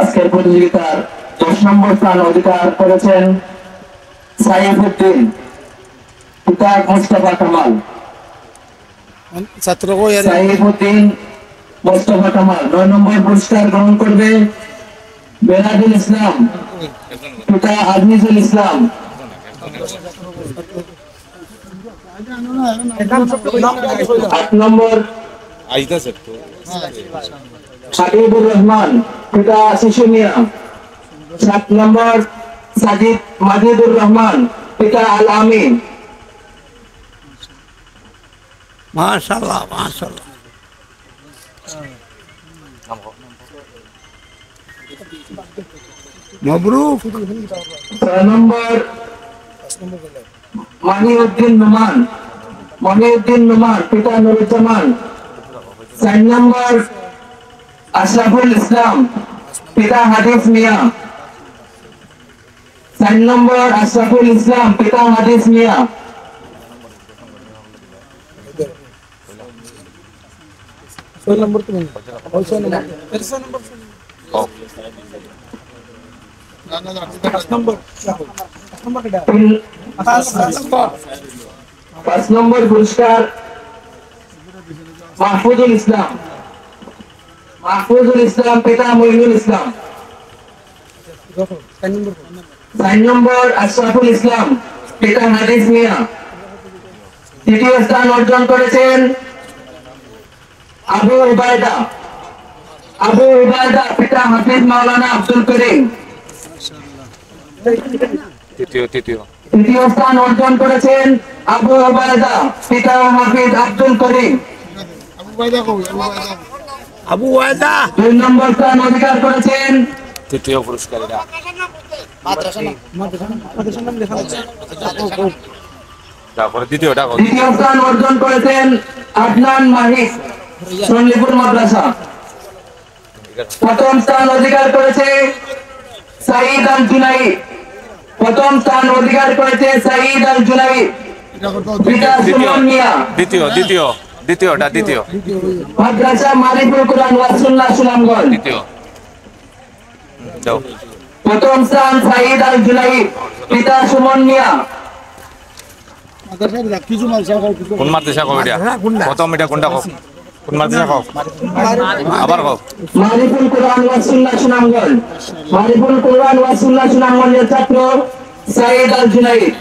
আজকের প্রতিযোগিতার 10 নম্বর স্থান অধিকার করেছেন সাইফুদ্দিন পিতা মোস্তফা কামাল। সাইফুদ্দিন মোস্তফা কামাল 9 নম্বর পুরস্কার গ্রহণ করবে বেলাদুল ইসলাম পিতা আজিজুল ইসলাম। 8 নম্বর হাবিবুর রহমান পিতা শিশু মিয়া। 7 নম্বর সাজিদ মাজিদুর রহমান পিতা আল আমিন। মাশাআল্লাহ মাশাআল্লাহ। মবরুক। 6 নম্বর মহিউদ্দিন নোমান পিতা নুরুজ্জামান। 4 নম্বর আশরাফুল ইসলাম পিতা হাদিস মিয়া। 4 নম্বর আশরাফুল ইসলাম পিতা হাদিস মিয়া। 6 নম্বর তুমি 6 নম্বর 5 নম্বর পুরস্কার মাহফুজুল ইসলাম পিতা মইনুল ইসলাম। 4 নম্বর আশরাফুল ইসলাম পিতা হাদিস মিয়া। তৃতীয় স্থান অর্জন করেছেন আবু উবায়দা পিতা হাফিজ মাওলানা আব্দুল করিম। তৃতীয় স্থান অর্জন করেছেন আবু উবায়দা পিতা হাফিজ আব্দুল করিম। আবু ওয়াদা 2 নম্বর স্থান অধিকার করেছেন তৃতীয় পুরস্কার এটা তারপরে দ্বিতীয়টা দ্বিতীয় স্থান অর্জন করেছেন আদনান মাহিদ সন্নিপুর মাদ্রাসা। প্রথম স্থান অধিকার করেছে সাঈদ আল জুনাইদ। পিতা সুমন মিয়া। দ্বিতীয় মাদ্রাসা মালিকুল কুরআন ওয়া সুন্নাহ সুনামগঞ্জ। প্রথম স্থান সাঈদ আল জুনাইদ পিতা সুমন মিয়া। কোন মাদ্রাসা কও এটা প্রথম এটা কোনটা কও কোন মাদ্রাসা কও আবার কও মালিকুল কুরআন ওয়া সুন্নাহ সুনামগঞ্জের ছাত্র সাঈদ আল জুনাইদ।